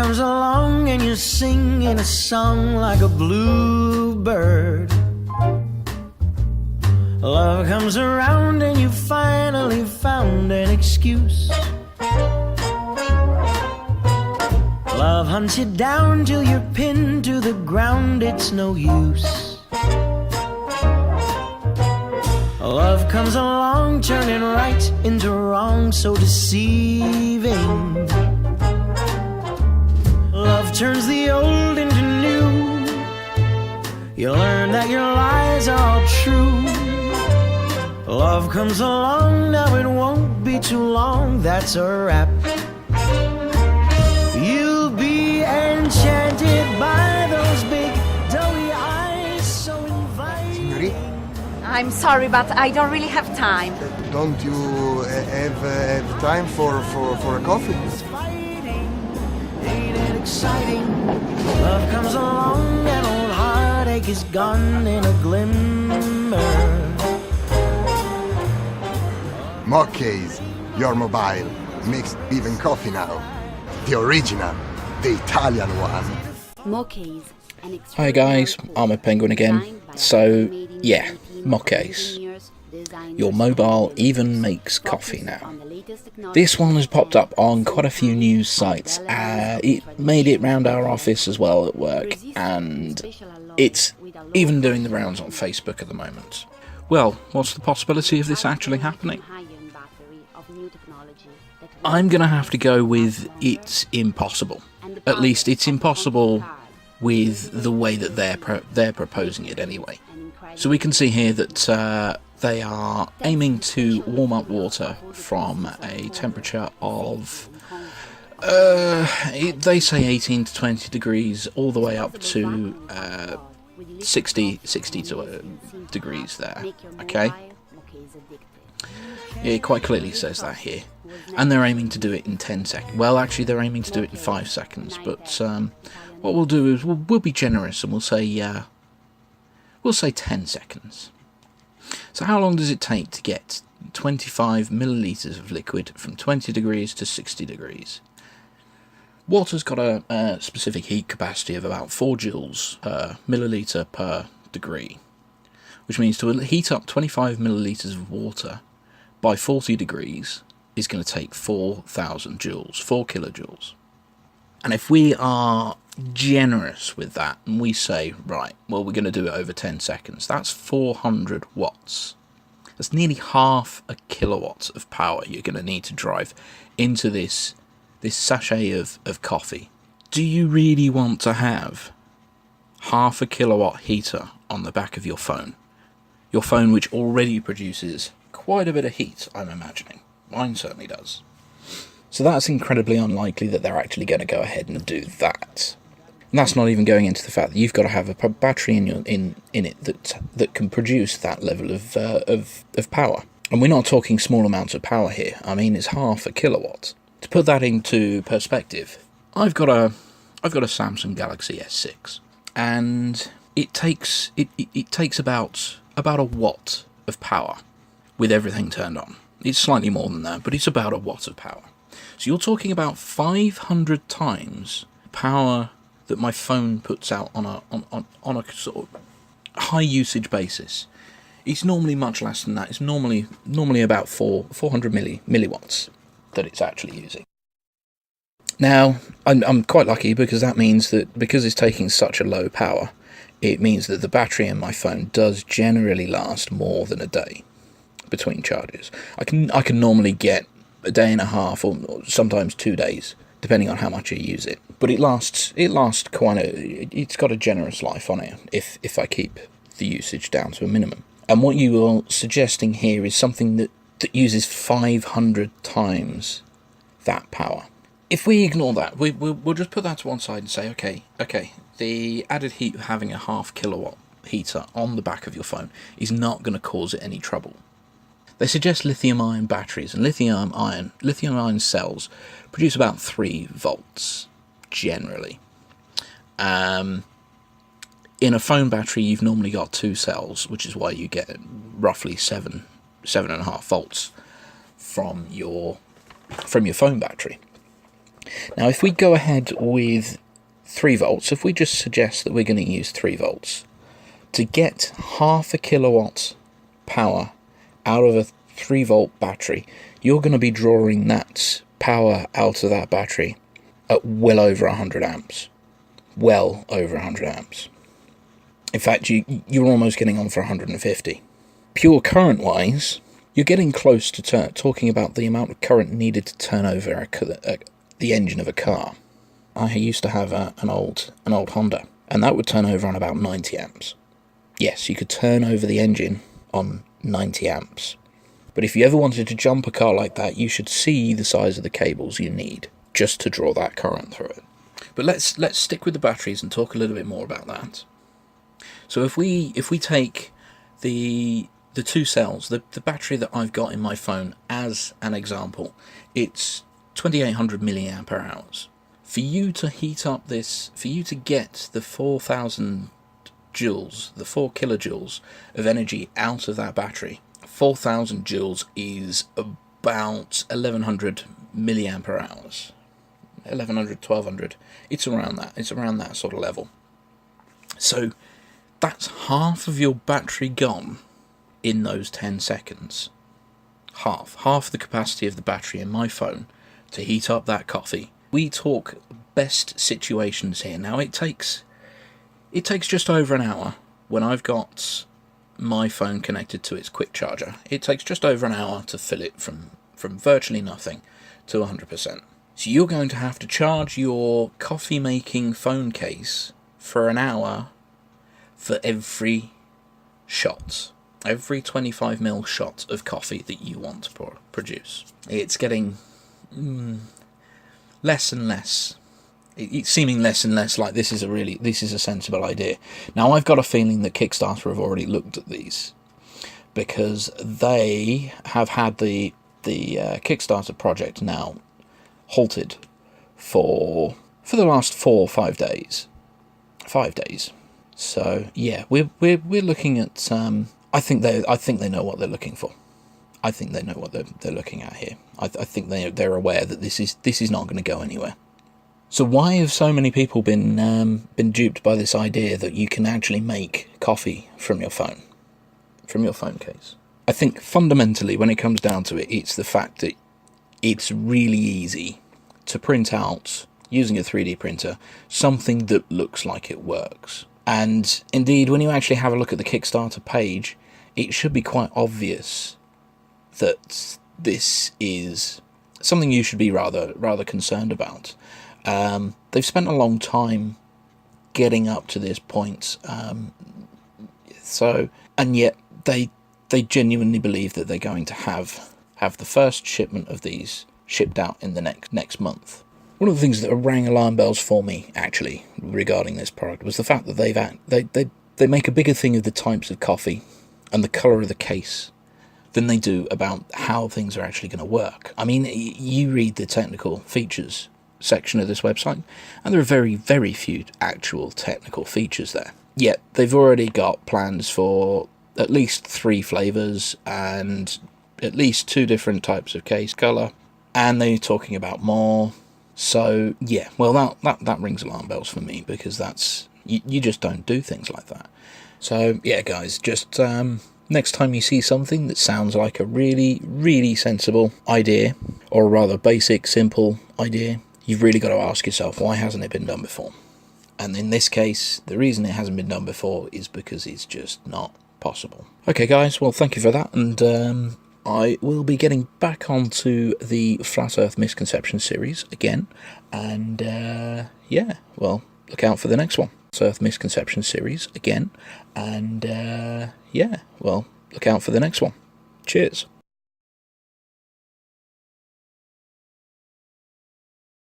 comes along and you're singing a song like a bluebird. Love comes around and you finally found an excuse. Love hunts you down till you're pinned to the ground, it's no use. Love comes along, turning right into wrong, so deceiving. Love turns the old into new. You learn that your lies are all true. Love comes along, now it won't be too long, that's a wrap. You'll be enchanted by those big doughy eyes, so inviting. I'm sorry, but I don't really have time. Don't you have time for a coffee? It's fighting, ain't it exciting? Love comes along and old heartache is gone in a glimmer. Mokase, your mobile, makes even coffee now. The original, the Italian one. Mokase. Hi guys, I'm a penguin again. So yeah, Mokase. Your mobile even makes coffee now. This one has popped up on quite a few news sites. It made it round our office as well at work, and it's even doing the rounds on Facebook at the moment. Well, what's the possibility of this actually happening? I'm going to have to go with it's impossible. At least it's impossible with the way that they're proposing it anyway. So we can see here that they are aiming to warm up water from a temperature of, they say 18 to 20 degrees, all the way up to 60 degrees there, okay? Yeah, it quite clearly says that here. And they're aiming to do it in 10 seconds. Well, actually, they're aiming to do it in 5 seconds. But what we'll do is we'll be generous and we'll say 10 seconds. So how long does it take to get 25 millilitres of liquid from 20 degrees to 60 degrees? Water's got a specific heat capacity of about 4 joules per milliliter per degree, which means to heat up 25 millilitres of water by 40 degrees is going to take 4,000 joules, 4 kilojoules. And if we are generous with that and we say, right, well, we're going to do it over 10 seconds, that's 400 watts. That's nearly half a kilowatt of power you're going to need to drive into this sachet of coffee. Do you really want to have half a kilowatt heater on the back of your phone? Your phone, which already produces quite a bit of heat, I'm imagining. Mine certainly does. So that's incredibly unlikely that they're actually going to go ahead and do that. And that's not even going into the fact that you've got to have a battery in it that can produce that level of power. And we're not talking small amounts of power here. I mean, it's half a kilowatt. To put that into perspective, I've got a Samsung Galaxy S6, and it takes about a watt of power with everything turned on. It's slightly more than that, but it's about a watt of power. So you're talking about 500 times power that my phone puts out on a sort of high usage basis. It's normally much less than that. It's normally about 400 milliwatts that it's actually using. Now, I'm quite lucky because that means that because it's taking such a low power, it means that the battery in my phone does generally last more than a day between charges. I can normally get a day and a half or sometimes 2 days, depending on how much I use it. But it lasts it's got a generous life on it if I keep the usage down to a minimum. And what you are suggesting here is something that uses 500 times that power. If we ignore that, we'll just put that to one side and say, okay, the added heat of having a half kilowatt heater on the back of your phone is not going to cause it any trouble. They suggest lithium-ion batteries, and lithium-ion cells produce about 3 volts, generally. In a phone battery, you've normally got 2 cells, which is why you get roughly 7.5 volts from your phone battery. Now, if we go ahead with 3 volts, if we just suggest that we're going to use 3 volts, to get half a kilowatt power out of a 3 volt battery, you're going to be drawing that power out of that battery at well over 100 amps. Well over 100 amps. In fact, you're almost getting on for 150. Pure current-wise, you're getting close to talking about the amount of current needed to turn over the engine of a car. I used to have an old Honda, and that would turn over on about 90 amps. Yes, you could turn over the engine on 90 amps. But if you ever wanted to jump a car like that, you should see the size of the cables you need just to draw that current through it. But let's stick with the batteries and talk a little bit more about that. So if we take the 2 cells, the battery that I've got in my phone as an example, it's 2800 milliampere hours. For you to heat up this, for you to get the 4000 joules, the 4 kilojoules of energy out of that battery, 4000 joules is about 1100 milliampere hours. 1100, 1200, it's around that sort of level. So that's half of your battery gone in those 10 seconds. Half the capacity of the battery in my phone to heat up that coffee. We talk best situations here. Now it takes just over an hour when I've got my phone connected to its quick charger. It takes just over an hour to fill it from virtually nothing to 100%. So you're going to have to charge your coffee making phone case for an hour for every shot, every 25ml shot of coffee that you want to produce. It's getting less and less. It's seeming less and less like this is a sensible idea. Now I've got a feeling that Kickstarter have already looked at these, because they have had the Kickstarter project now halted for the last 4 or 5 days. 5 days. So yeah, we're looking at. I think they know what they're looking for. I think they know what they're looking at here. I think they're aware that this is not going to go anywhere. So why have so many people been duped by this idea that you can actually make coffee from your phone case? I think fundamentally, when it comes down to it, it's the fact that it's really easy to print out, using a 3D printer, something that looks like it works. And indeed, when you actually have a look at the Kickstarter page, it should be quite obvious that this is something you should be rather concerned about. They've spent a long time getting up to this point, and yet they genuinely believe that they're going to have the first shipment of these shipped out in the next month. One of the things that rang alarm bells for me, actually, regarding this product was the fact that they make a bigger thing of the types of coffee and the colour of the case than they do about how things are actually going to work. I mean, you read the technical features section of this website, and there are very, very few actual technical features there. Yet, they've already got plans for at least 3 flavours and at least 2 different types of case colour, and they're talking about more. So yeah, well that rings alarm bells for me, because that's you just don't do things like that. So yeah, guys, just next time you see something that sounds like a really, really sensible idea, or a rather basic, simple idea, you've really got to ask yourself, why hasn't it been done before? And in this case, the reason it hasn't been done before is because it's just not possible. Okay guys, well thank you for that, and I will be getting back onto the Flat Earth Misconception series again, and yeah, well, look out for the next one. Flat Earth Misconception series again, and yeah, well, look out for the next one. Cheers.